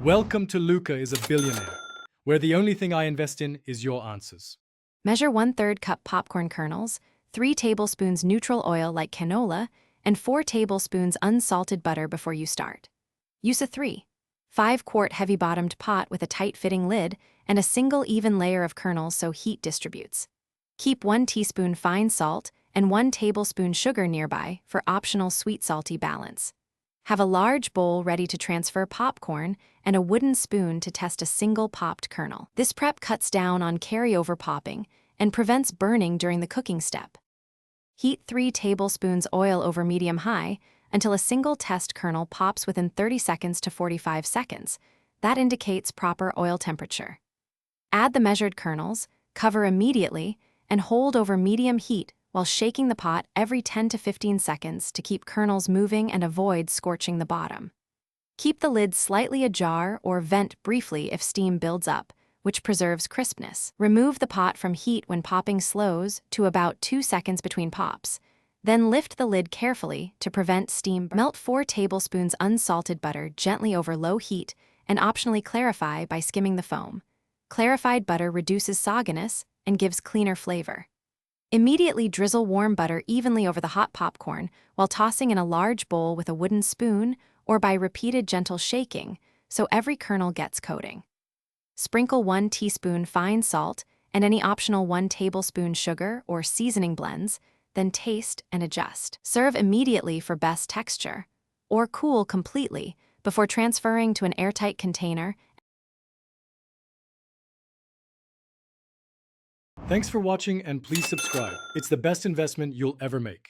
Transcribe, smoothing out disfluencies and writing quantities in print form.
Welcome to Luca is a Billionaire, where the only thing I invest in is your answers. Measure 1/3 cup popcorn kernels, 3 tablespoons neutral oil like canola, and 4 tablespoons unsalted butter before you start. Use a 3.5-quart heavy-bottomed pot with a tight-fitting lid and a single even layer of kernels so heat distributes. Keep 1 teaspoon fine salt and 1 tablespoon sugar nearby for optional sweet-salty balance. Have a large bowl ready to transfer popcorn and a wooden spoon to test a single popped kernel. This prep cuts down on carryover popping and prevents burning during the cooking step. Heat 3 tablespoons oil over medium-high until a single test kernel pops within 30 seconds to 45 seconds. That indicates proper oil temperature. Add the measured kernels, cover immediately, and hold over medium heat while shaking the pot every 10 to 15 seconds to keep kernels moving and avoid scorching the bottom. Keep the lid slightly ajar or vent briefly if steam builds up, which preserves crispness. Remove the pot from heat when popping slows to about 2 seconds between pops. Then lift the lid carefully to prevent steam. Melt 4 tablespoons unsalted butter gently over low heat and optionally clarify by skimming the foam. Clarified butter reduces sogginess and gives cleaner flavor. Immediately drizzle warm butter evenly over the hot popcorn while tossing in a large bowl with a wooden spoon or by repeated gentle shaking so every kernel gets coating. Sprinkle 1 teaspoon fine salt and any optional 1 tablespoon sugar or seasoning blends, then taste and adjust. Serve immediately for best texture, or cool completely before transferring to an airtight container. Thanks for watching and please subscribe. It's the best investment you'll ever make.